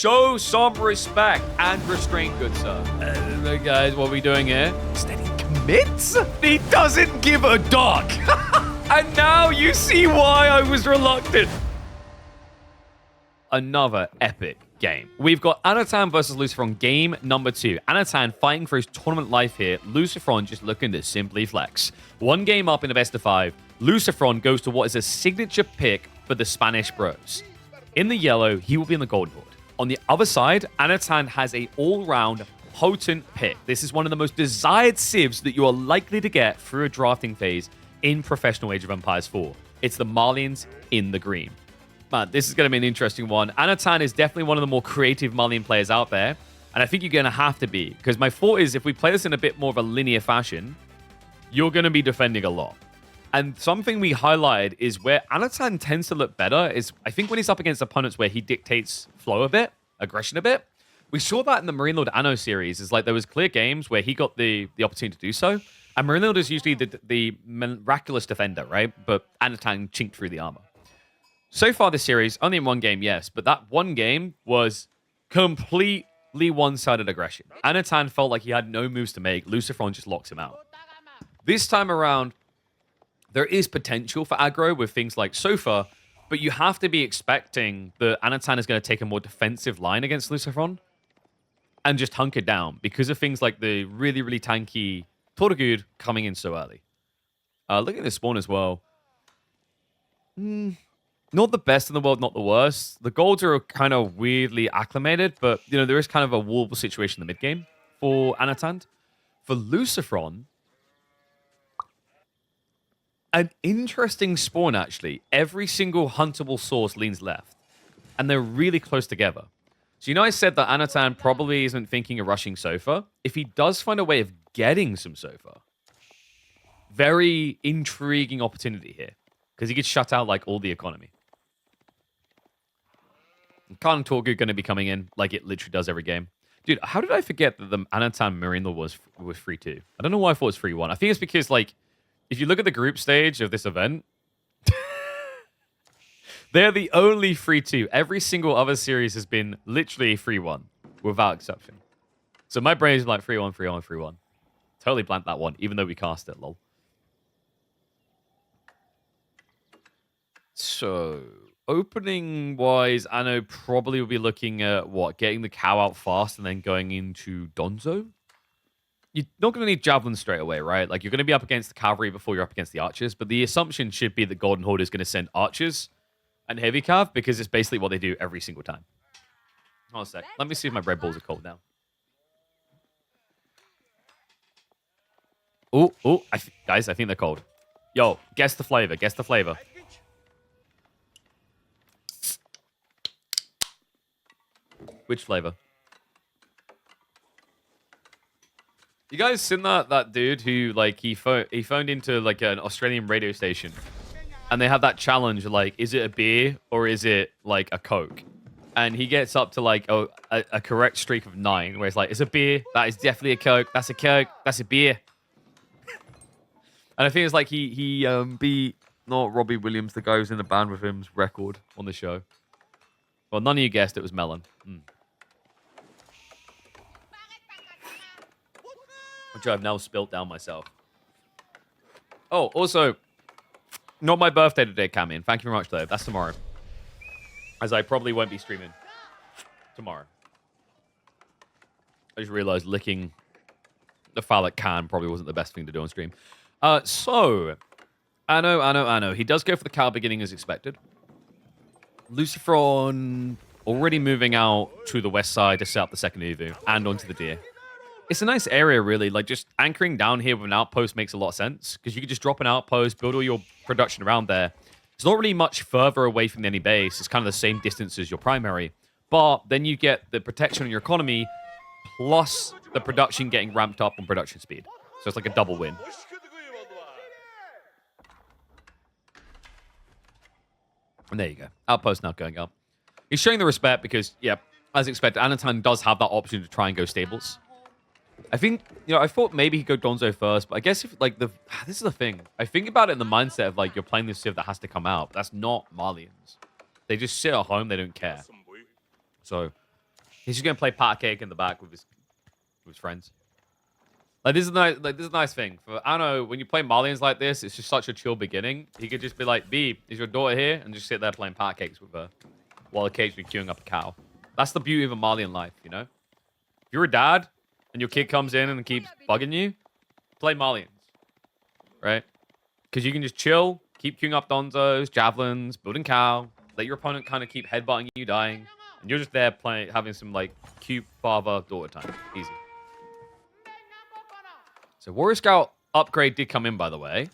Show some respect and restraint, good sir. Guys, what are we doing here? Steady commits? He doesn't give a duck. And now you see why I was reluctant. Another epic game. We've got Anatan versus Lucifer on game number 2. Anatan fighting for his tournament life here. Lucifer just looking to simply flex. One game up in the best of 5. Lucifer goes to what is a signature pick for the Spanish bros. In the yellow, he will be in the Golden Horde. On the other side, Anatan has a all-round potent pick. This is one of the most desired civs that you are likely to get through a drafting phase in Professional Age of Empires 4. It's the Malians in the green. Man, this is going to be an interesting one. Anatan is definitely one of the more creative Malian players out there, and I think you're going to have to be, because my thought is if we play this in a bit more of a linear fashion, you're going to be defending a lot. And something we highlighted is where Anatan tends to look better is, I think, when he's up against opponents where he dictates flow a bit, aggression a bit. We saw that in the Marine Lord Anno series. Is like there was clear games where he got the opportunity to do so. And Marine Lord is usually the miraculous defender, right? But Anatan chinked through the armor. So far this series, only in one game, yes, but that one game was completely one-sided aggression. Anatan felt like he had no moves to make. Lucifer just locks him out. This time around, there is potential for aggro with things like Sofa, but you have to be expecting that Anatan is going to take a more defensive line against Lucifer and just hunker down because of things like the really, really tanky Torgud coming in so early. Look at this spawn as well. Not the best in the world, not the worst. The golds are kind of weirdly acclimated, but you know there is kind of a wallable situation in the mid game for Anatan. For Lucifer, an interesting spawn actually. Every single huntable source leans left, and they're really close together. So you know I said that Anatan probably isn't thinking of rushing Sofa. If he does find a way of getting some Sofa, very intriguing opportunity here because he could shut out like all the economy. Khan Torgu going to be coming in like it literally does every game. Dude, how did I forget that the Anatan Marine Lord was free too? I don't know why I thought it was free 1. I think it's because, like, if you look at the group stage of this event, they're the only free 2. Every single other series has been literally free 1, without exception. So my brain is like free 1, free 1, free 1. Totally blanked that one, even though we cast it, lol. So opening-wise, Anno probably will be looking at, what, getting the cow out fast and then going into Donzo? You're not going to need javelins straight away, right? Like, you're going to be up against the cavalry before you're up against the archers, but the assumption should be that Golden Horde is going to send archers and heavy cav because it's basically what they do every single time. Hold on a sec. Let me see if my Red Bulls are cold now. Oh, guys, I think they're cold. Yo, guess the flavor, guess the flavor. Which flavor? You guys seen that dude who, like, he phoned into, like, an Australian radio station, and they have that challenge, like, is it a beer or is it, like, a Coke? And he gets up to, like, a correct streak of 9, where it's like, it's a beer, that is definitely a Coke, that's a Coke, that's a beer. And I think it's like he beat, not Robbie Williams, the guy who's in the band with him's record on the show. Well, none of you guessed it was Melon. Which I've now spilt down myself. Oh, also, not my birthday today, Camian. Thank you very much, though. That's tomorrow. As I probably won't be streaming tomorrow. I just realized licking the phallic can probably wasn't the best thing to do on stream. So, Anno. He does go for the cow beginning as expected. Lucifer already moving out to the west side to set up the second Uvu and onto the deer. It's a nice area, really. Like, just anchoring down here with an outpost makes a lot of sense because you can just drop an outpost, build all your production around there. It's not really much further away from any base. It's kind of the same distance as your primary. But then you get the protection on your economy plus the production getting ramped up on production speed. So it's like a double win. And there you go. Outpost now going up. He's showing the respect because, yeah, as expected, Anatan does have that option to try and go stables. I think, I thought maybe he'd go Donzo first, but I guess if, like, this is the thing. I think about it in the mindset of, like, you're playing this civ that has to come out. That's not Malians. They just sit at home. They don't care. So, He's just gonna play pat cake in the back with his friends. Like this is nice. Like this is a nice thing for I don't know when you play Malians like this. It's just such a chill beginning. He could just be like, "B, is your daughter here?" and just sit there playing pat cakes with her, while occasionally queuing up a cow. That's the beauty of a Malian life, you know. If you're a dad and your kid comes in and keeps bugging you, play Malians, right? Because you can just chill, keep queuing up donzos, javelins, building cow. Let your opponent kind of keep headbutting you, dying, and you're just there playing, having some like cute father-daughter time. Easy. So Warrior Scout upgrade did come in, by the way.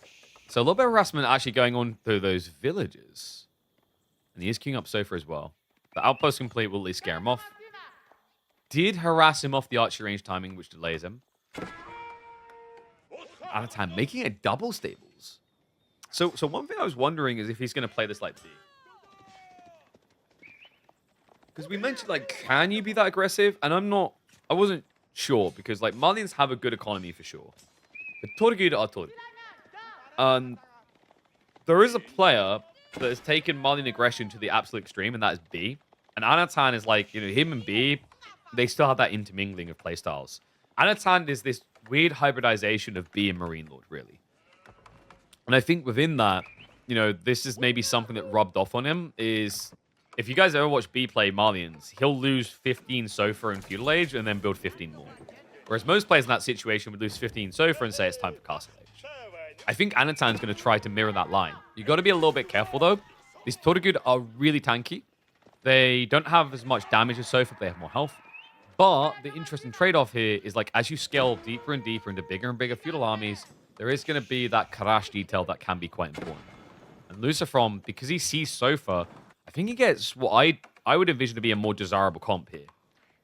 So a little bit of harassment actually going on through those villages. And he is queuing up Sofa as well. The outpost complete will at least scare him off. Did harass him off the archery range timing, which delays him. Out of time, making it double stables. So one thing I was wondering is if he's going to play this like B. Because we mentioned, like, can you be that aggressive? And I wasn't sure, because, like, Malians have a good economy for sure. But Torgud are Torgud. There is a player that has taken Malian aggression to the absolute extreme, and that is B. And Anatan is like, you know, him and B, they still have that intermingling of playstyles. Anatan is this weird hybridization of B and Marine Lord, really. And I think within that, you know, this is maybe something that rubbed off on him, is if you guys ever watch B play Malians, he'll lose 15 Sofa and Feudal Age and then build 15 more. Whereas most players in that situation would lose 15 Sofa and say it's time for Castle Age. I think Anatan's going to try to mirror that line. You got to be a little bit careful, though. These Torgud are really tanky. They don't have as much damage as Sofa, but they have more health. But the interesting trade-off here is, like, as you scale deeper and deeper into bigger and bigger feudal armies, there is going to be that Karash detail that can be quite important. And Lucifer, because he sees Sofa, I think he gets what I would envision to be a more desirable comp here.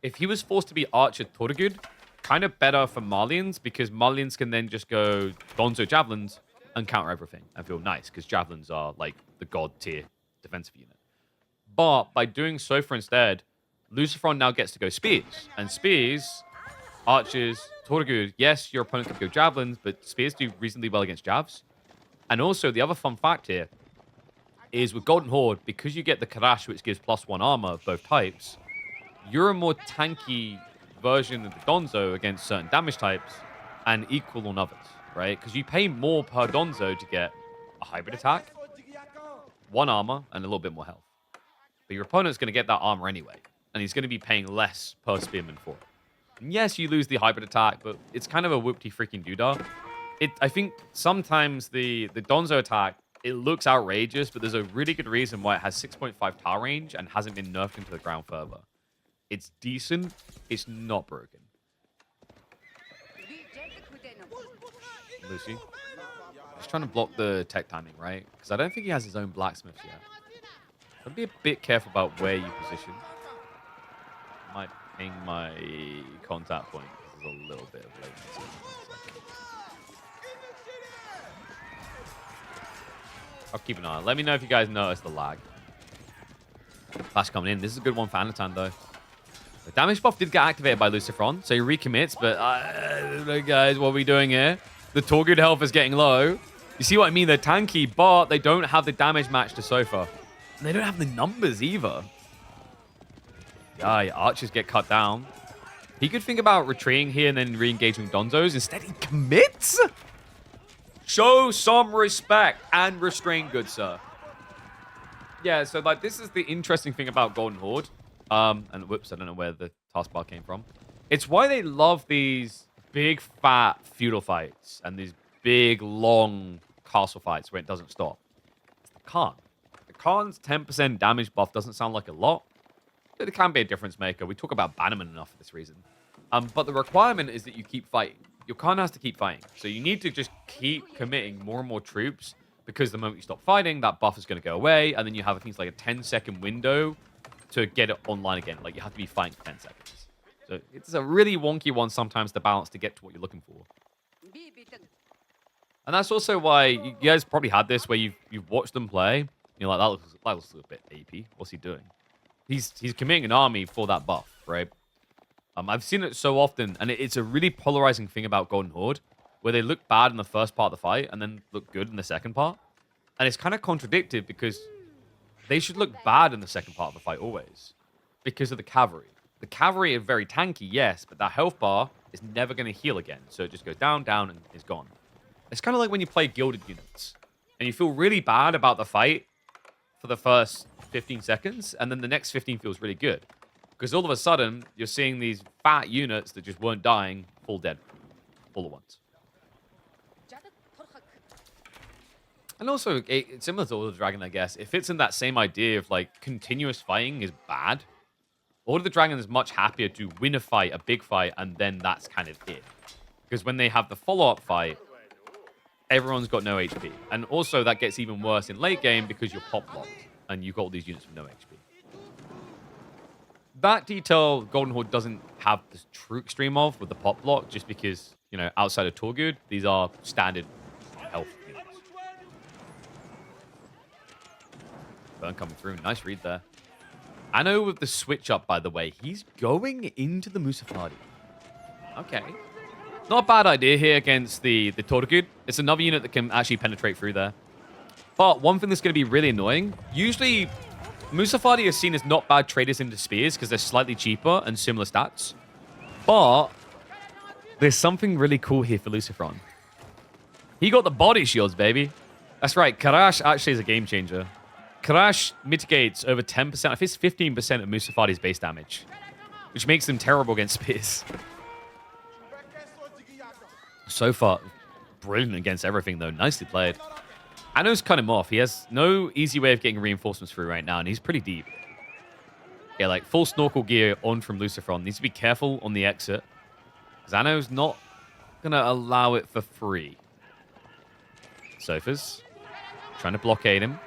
If he was forced to be Archer Torgud, kind of better for Malians, because Malians can then just go Donzo Javelins and counter everything and feel nice, because Javelins are like the god tier defensive unit. But by doing Sofa instead, Lucifer now gets to go Spears. And Spears, Archers, Torgud, yes, your opponent can go Javelins, but Spears do reasonably well against Javs. And also, the other fun fact here is with Golden Horde, because you get the Karash, which gives +1 armor of both types, you're a more tanky version of the Donzo against certain damage types and equal on others, right? Because you pay more per Donzo to get a hybrid attack, 1 armor, and a little bit more health. But your opponent's going to get that armor anyway, and he's going to be paying less per Spearman for it. And yes, you lose the hybrid attack, but it's kind of a whoopty freaking doodah. I think sometimes the Donzo attack, it looks outrageous, but there's a really good reason why it has 6.5 tower range and hasn't been nerfed into the ground further. It's decent. It's not broken. Lucy. Just trying to block the tech timing, right? Because I don't think he has his own blacksmiths yet. I'd be a bit careful about where you position. Might ping my contact point because there's a little bit of latency. I'll keep an eye on it. Let me know if you guys notice the lag. Flash coming in. This is a good one for Anatan, though. The damage buff did get activated by Lucifer, so he recommits, but guys, what are we doing here? The Torgud health is getting low. You see what I mean? They're tanky, but they don't have the damage match to Sofa. And they don't have the numbers either. Yeah, archers get cut down. He could think about retreating here and then re-engaging Donzos. Instead, he commits? Show some respect and restraint, good sir. Yeah, so like this is the interesting thing about Golden Horde. And whoops, I don't know where the taskbar came from. It's why they love these big, fat feudal fights and these big, long castle fights where it doesn't stop. It's the Khan. The Khan's 10% damage buff doesn't sound like a lot, but it can be a difference maker. We talk about Bannerman enough for this reason. But the requirement is that you keep fighting. Your Khan has to keep fighting. So you need to just keep committing more and more troops, because the moment you stop fighting, that buff is going to go away, and then you have things like a 10-second window to get it online again. Like, you have to be fighting for 10 seconds. So it's a really wonky one sometimes to balance to get to what you're looking for. And that's also why you guys probably had this where you've watched them play. You're like, that looks a bit AP. What's he doing? He's committing an army for that buff, right? I've seen it so often, and it's a really polarizing thing about Golden Horde, where they look bad in the first part of the fight and then look good in the second part. And it's kind of contradictive because they should look bad in the second part of the fight always, because of the cavalry. The cavalry are very tanky, yes, but that health bar is never going to heal again. So it just goes down, down, and is gone. It's kind of like when you play gilded units. And you feel really bad about the fight for the first 15 seconds, and then the next 15 feels really good. Because all of a sudden, you're seeing these fat units that just weren't dying fall dead all at once. And also, it's similar to Order of the Dragon, I guess. It fits in that same idea of, like, continuous fighting is bad. Order of the Dragon is much happier to win a fight, a big fight, and then that's kind of it. Because when they have the follow-up fight, everyone's got no HP. And also, that gets even worse in late game because you're pop-locked, and you've got all these units with no HP. That detail Golden Horde doesn't have the true extreme of with the pop-lock, just because, you know, outside of Torgud, these are standard health units. Burn coming through. Nice read there. Anno with the switch up, by the way. He's going into the Musafadi. Okay. Not a bad idea here against the Torgud. It's another unit that can actually penetrate through there. But one thing that's going to be really annoying, usually Musafadi are seen as not bad traders into spears because they're slightly cheaper and similar stats. But there's something really cool here for Lucifer. He got the body shields, baby. That's right. Karash actually is a game changer. Karash mitigates over 10%, I think it's 15% of Musafadi's base damage, which makes them terrible against spears. So far, brilliant against everything, though. Nicely played. Anno's cut him off. He has no easy way of getting reinforcements through right now, and he's pretty deep. Yeah, like full snorkel gear on from Lucifer. Needs to be careful on the exit, because Anno's not going to allow it for free. Sofas trying to blockade him.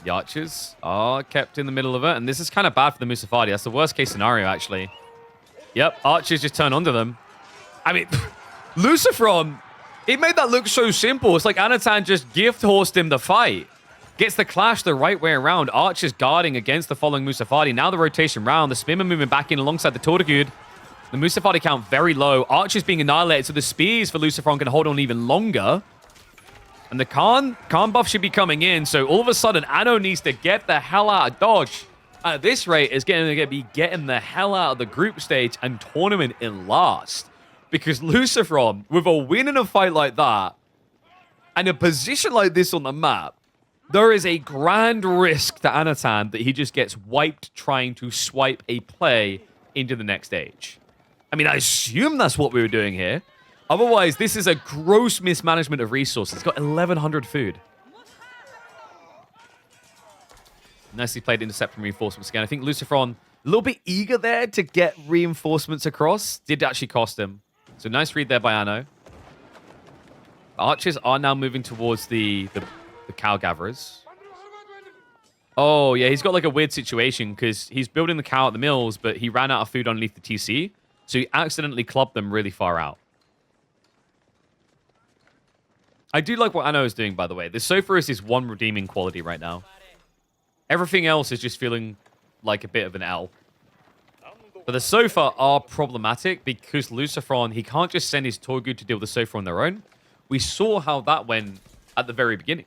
The archers are kept in the middle of it, and this is kind of bad for the Musafadi. That's the worst case scenario, actually. Yep, archers just turn onto them. I mean, Lucifer, he made that look so simple. It's like Anatan just gift-horsed him the fight. Gets the clash the right way around. Archers guarding against the following Musafadi. Now the rotation round. The Spearman moving back in alongside the Torgud. The Musafadi count very low. Archers being annihilated, so the spears for Lucifer can hold on even longer. And the Khan buff should be coming in, so all of a sudden, Anno needs to get the hell out of Dodge. At this rate, is going to be getting the hell out of the group stage and tournament in last. Because Lucifer, with a win in a fight like that, and a position like this on the map, there is a grand risk to Anatan that he just gets wiped trying to swipe a play into the next stage. I mean, I assume that's what we were doing here. Otherwise, this is a gross mismanagement of resources. It's got 1,100 food. Nicely played intercept from reinforcements again. I think Lucifer a little bit eager there to get reinforcements across. Did actually cost him. So nice read there by Anno. Archers are now moving towards the cow gatherers. Oh, yeah, he's got like a weird situation because he's building the cow at the mills, but he ran out of food underneath the TC. So he accidentally clubbed them really far out. I do like what Anno is doing, by the way. The Sofa is his one redeeming quality right now. Everything else is just feeling like a bit of an L. But the Sofa are problematic because Lucifer, he can't just send his Torgud to deal with the Sofa on their own. We saw how that went at the very beginning.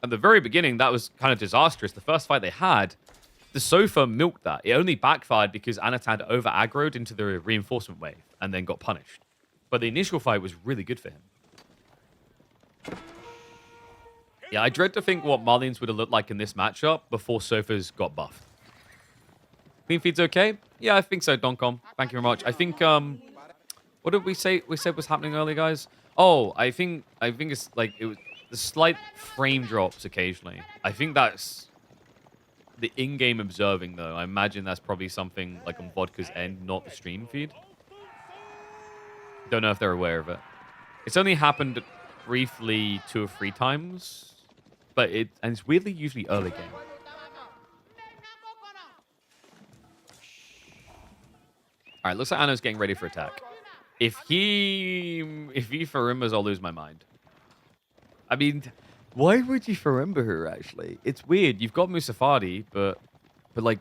At the very beginning, that was kind of disastrous. The first fight they had, the Sofa milked that. It only backfired because Anatan over-aggroed into the reinforcement wave and then got punished. But the initial fight was really good for him. Yeah, I dread to think what Malians would have looked like in this matchup before Sofas got buffed. Clean feed's okay? Yeah, I think so, Doncom. Thank you very much. I think, what did we say? We said was happening earlier, guys? Oh, I think it's like, it was the slight frame drops occasionally. I think that's the in-game observing, though. I imagine that's probably something like on Vodka's end, not the stream feed. Don't know if they're aware of it. It's only happened briefly 2 or 3 times. But it's weirdly usually early game. Alright, looks like Anno's getting ready for attack. If he Farimbas, I'll lose my mind. I mean, why would you Farimba her, actually? It's weird. You've got Musafadi, but like,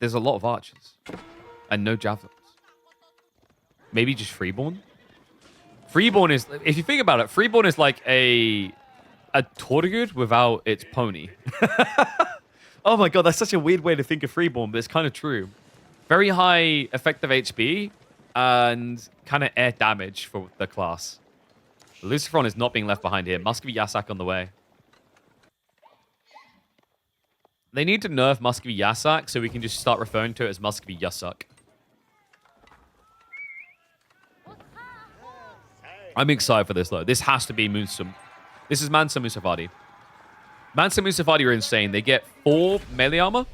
there's a lot of archers. And no javelins. Maybe just Freeborn? Freeborn is, if you think about it, Freeborn is like a Torgud without its pony. Oh my god, that's such a weird way to think of Freeborn, but it's kind of true. Very high effective HP and kind of air damage for the class. Lucifer is not being left behind here. Muscovy Yasak on the way. They need to nerf Muscovy Yasak so we can just start referring to it as Muscovy Yasak. I'm excited for this, though. This has to be Musum. This is Mansa Musafadi. Mansa Musafadi are insane. They get 4 melee armor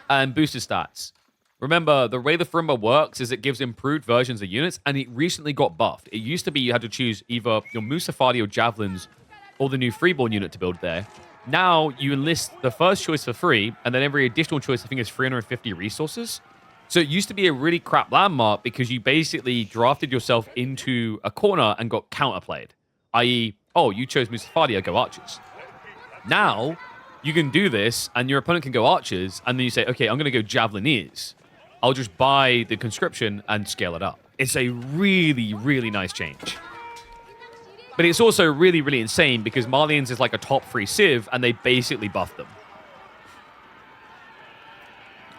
and boosted stats. Remember, the way the Frimba works is it gives improved versions of units, and it recently got buffed. It used to be you had to choose either your Musafadi or Javelins or the new Freeborn unit to build there. Now, you enlist the first choice for free, and then every additional choice, I think, is 350 resources. So it used to be a really crap landmark because you basically drafted yourself into a corner and got counterplayed. I.e., oh, you chose Musafadi, I go Archers. Now, you can do this, and your opponent can go Archers, and then you say, okay, I'm going to go Javelineers. I'll just buy the conscription and scale it up. It's a really, really nice change. But it's also really, really insane because Malians is like a top 3 Civ, and they basically buff them.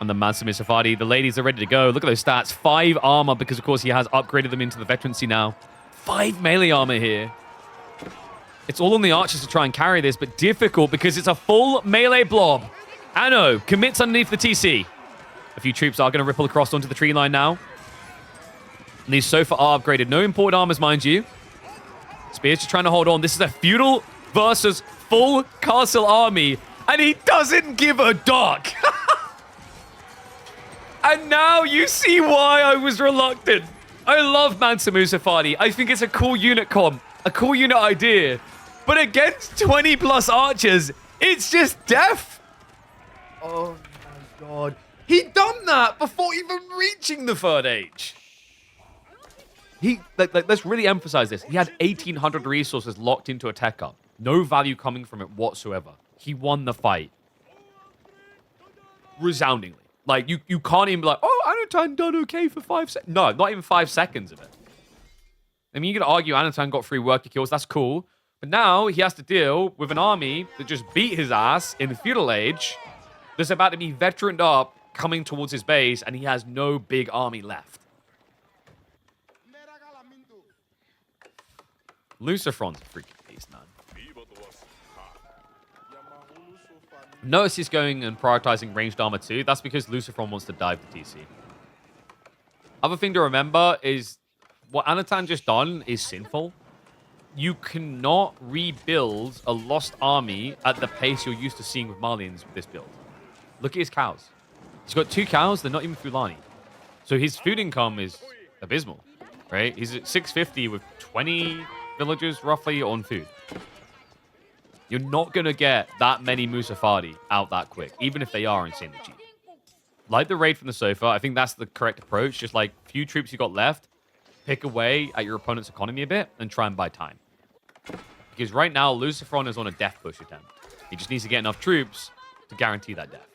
And the Mansa Musafadi, the ladies are ready to go. Look at those stats. 5 armor because, of course, he has upgraded them into the veterancy now. 5 melee armor here. It's all on the Archers to try and carry this, but difficult because it's a full melee blob. Anno commits underneath the TC. A few troops are going to ripple across onto the tree line now. And these Sofa are upgraded. No import armors, mind you. Spear's just trying to hold on. This is a feudal versus full castle army. And he doesn't give a duck. And now you see why I was reluctant. I love Mansa Musafadi. I think it's a cool unit comp. A cool unit idea. But against 20 plus archers, it's just death. Oh my god. He done that before even reaching the 3rd age. Let's really emphasize this. He had 1,800 resources locked into a tech up. No value coming from it whatsoever. He won the fight. Resoundingly. Like, you can't even be like, oh, Anatan done okay for 5 seconds. No, not even 5 seconds of it. I mean, you could argue Anatan got 3 worker kills. That's cool. But now he has to deal with an army that just beat his ass in the feudal age. That's about to be veteraned up, coming towards his base, and he has no big army left. Lucifer's a freaking beast, man. Notice he's going and prioritizing ranged armor too. That's because Lucifer wants to dive the TC. Other thing to remember is what Anatan just done is sinful. You cannot rebuild a lost army at the pace you're used to seeing with Malians with this build. Look at his cows. He's got 2 cows. They're not even Fulani. So his food income is abysmal, right? He's at 650 with 20 villagers roughly on food. You're not going to get that many Musafadi out that quick, even if they are insanely cheap. Like the raid from the sofa, I think that's the correct approach. Just like few troops you got left, pick away at your opponent's economy a bit and try and buy time. Because right now, Lucifer is on a death push attempt. He just needs to get enough troops to guarantee that death.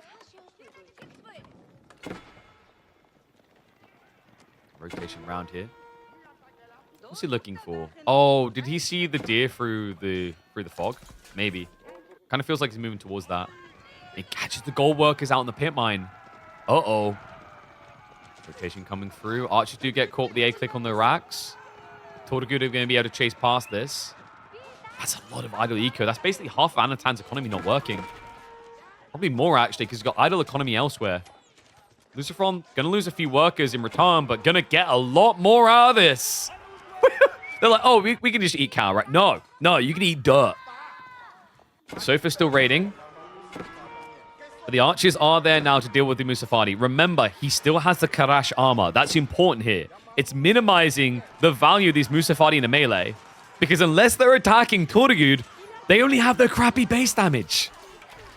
Rotation round here. What's he looking for? Oh, did he see the deer through the fog? Maybe. Kind of feels like he's moving towards that. He catches the gold workers out in the pit mine. Uh-oh. Rotation coming through. Archers do get caught with the A-click on the racks. Tortagood are going to be able to chase past this. That's a lot of idle eco. That's basically half of Anatan's economy not working. Probably more, actually, because he's got idle economy elsewhere. Lucifer going to lose a few workers in return, but going to get a lot more out of this. They're like, oh, we can just eat cow, right? No, you can eat dirt. Sofa's still raiding. But the archers are there now to deal with the Musafadi. Remember, he still has the Karash armor. That's important here. It's minimizing the value of these Musafadi in a melee. Because unless they're attacking Tortugud, they only have their crappy base damage.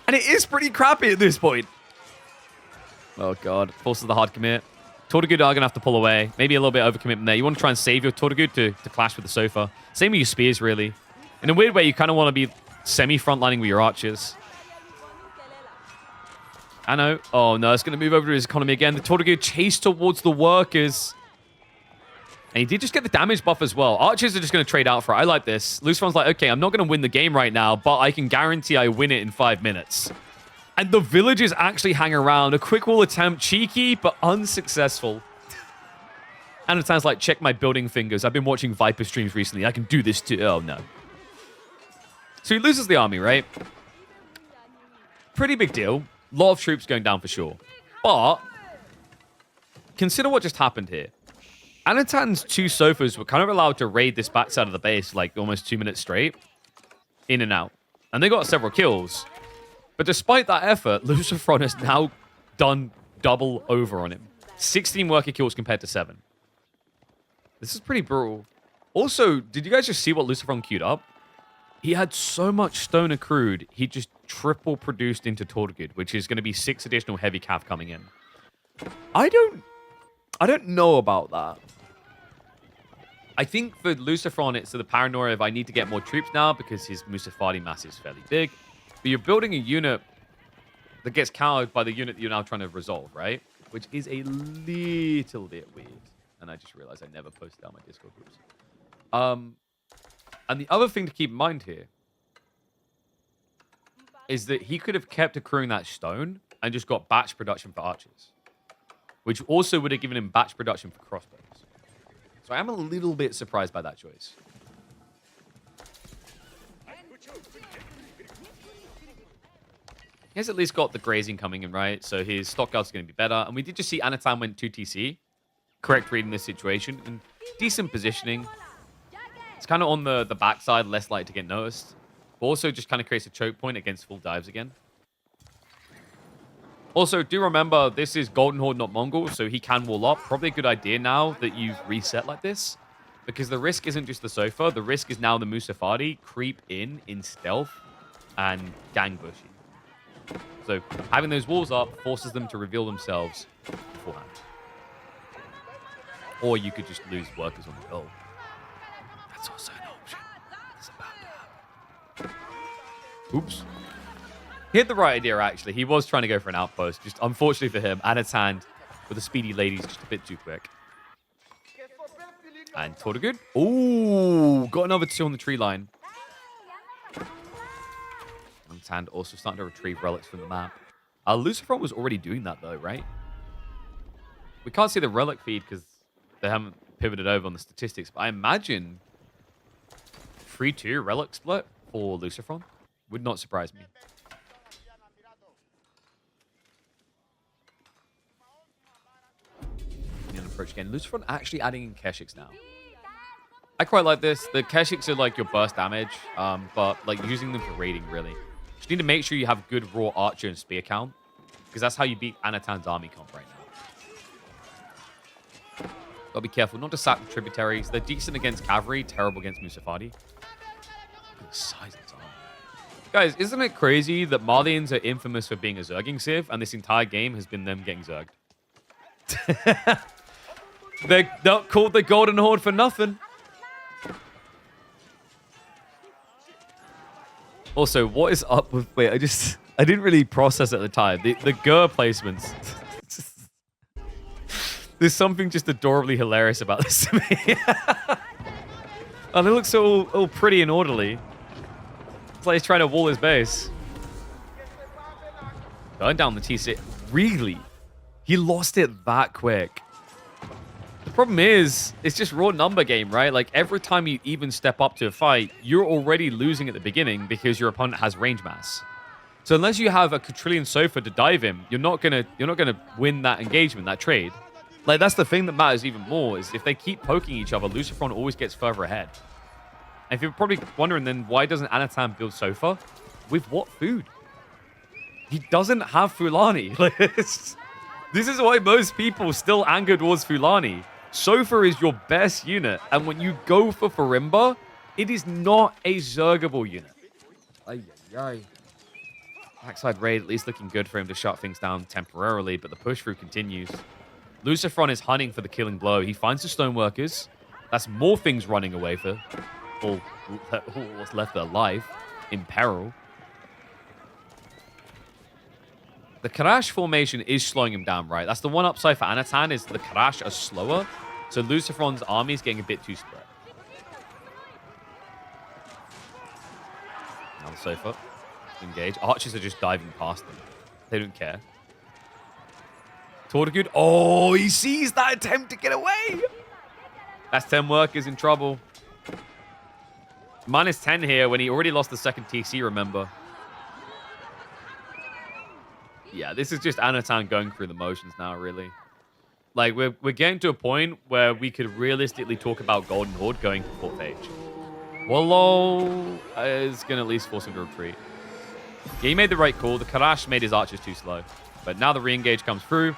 And it is pretty crappy at this point. Oh, God. Forces the hard commit. Tortugud are going to have to pull away. Maybe a little bit overcommitment there. You want to try and save your Tortugud to clash with the Sofa. Same with your spears, really. In a weird way, you kind of want to be semi-frontlining with your archers. I know. Oh, no. It's going to move over to his economy again. The Tortugud chased towards the workers. And he did just get the damage buff as well. Archers are just going to trade out for it. I like this. Lucifer's like, okay, I'm not going to win the game right now, but I can guarantee I win it in 5 minutes. And the villagers actually hang around. A quick wall attempt, cheeky, but unsuccessful. And it sounds like, check my building fingers. I've been watching Viper streams recently. I can do this too. Oh, no. So he loses the army, right? Pretty big deal. A lot of troops going down for sure. But consider what just happened here. Anatan's 2 sofas were kind of allowed to raid this backside of the base like almost 2 minutes straight. In and out. And they got several kills. But despite that effort, Lucifer has now done double over on him. 16 worker kills compared to 7. This is pretty brutal. Also, did you guys just see what Lucifer queued up? He had so much stone accrued, he just triple produced into Tortgood, which is going to be 6 additional heavy cav coming in. I don't know about that. I think for Lucifer, it's the paranoia of I need to get more troops now because his Musafadi mass is fairly big. But you're building a unit that gets countered by the unit that you're now trying to resolve, right? Which is a little bit weird. And I just realized I never posted out my Discord groups. And the other thing to keep in mind here is that he could have kept accruing that stone and just got batch production for archers. Which also would have given him batch production for crossbows. So I am a little bit surprised by that choice. He has at least got the grazing coming in, right? So his stock guard's going to be better. And we did just see Anatan went 2 TC. Correct reading this situation. And decent positioning. It's kind of on the backside, less likely to get noticed. But also just kind of creates a choke point against full dives again. Also, do remember, this is Golden Horde, not Mongol, so he can wall up. Probably a good idea now that you've reset like this. Because the risk isn't just the sofa. The risk is now the Musafadi creep in stealth and gang bush you. So having those walls up forces them to reveal themselves beforehand. Or you could just lose workers on the go. That's also an option. It's about to happen. Oops. He had the right idea, actually. He was trying to go for an outpost. Just unfortunately for him, Anatan with a speedy lady's just a bit too quick. And Tortgood. Ooh, got another 2 on the tree line. And also starting to retrieve relics from the map. Lucifer was already doing that, though, right? We can't see the relic feed because they haven't pivoted over on the statistics. But I imagine 3-2 relic split for Lucifer would not surprise me. Approach again. Lucifer actually adding in Keshiks now. I quite like this. The Keshiks are like your burst damage, but like using them for raiding, really. Just need to make sure you have good raw archer and spear count, because that's how you beat Anatan's army comp right now. Gotta be careful not to sack the tributaries. They're decent against cavalry, terrible against Musafadi. The size of his army. Guys, isn't it crazy that Malians are infamous for being a Zerging civ, and this entire game has been them getting Zerged? They're not called the Golden Horde for nothing. Also, what is up with... Wait, I didn't really process at the time. The Gur placements. There's something just adorably hilarious about this to me. And it looks all pretty and orderly. It's like he's trying to wall his base. Going down the T6. Really? He lost it that quick. The problem is, it's just raw number game, right? Like, every time you even step up to a fight, you're already losing at the beginning because your opponent has range mass. So unless you have a quadrillion sofa to dive him, you're not gonna win that engagement, that trade. Like, that's the thing that matters even more, is if they keep poking each other, Lucifer always gets further ahead. And if you're probably wondering then, why doesn't Anatan build sofa? With what food? He doesn't have Fulani. This is why most people still anger towards Fulani. Sofa is your best unit, and when you go for Farimba, it is not a Zergable unit. Ay, ay, ay. Backside raid at least looking good for him to shut things down temporarily, but the push through continues. Lucifer is hunting for the killing blow. He finds the stoneworkers. That's more things running away for all what's left alive in peril. The Karash formation is slowing him down, right? That's the one upside for Anatan, is the Karash are slower. So Lucifer's army is getting a bit too split. Now the sofa. Engage. Archers are just diving past them. They don't care. Tordagood. Oh, he sees that attempt to get away. That's 10 workers in trouble. Minus 10 here when he already lost the second TC, remember. Yeah, this is just Anatan going through the motions now, really. Like, we're getting to a point where we could realistically talk about Golden Horde going for 4th age. Wallow is going to at least force him to retreat. Yeah, he made the right call. The Karash made his archers too slow. But now the re-engage comes through.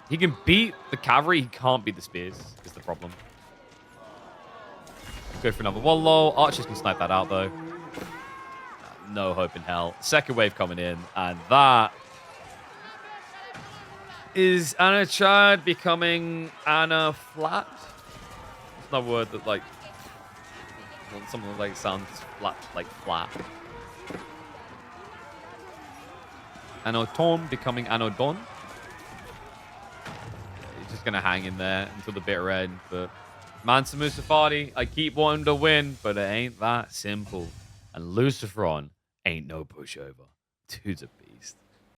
He can beat the cavalry. He can't beat the spears, is the problem. Go for another Wallow. Archers can snipe that out, though. No hope in hell. Second wave coming in. And that is Anna Chad becoming Anna Flat. It's not a word that, like, something like sounds flat, like flat. Anoton becoming Anodon. He's just going to hang in there until the bitter end. But Mansa Musafati, I keep wanting to win, but it ain't that simple. And Lucifer ain't no pushover. Dude's a beast.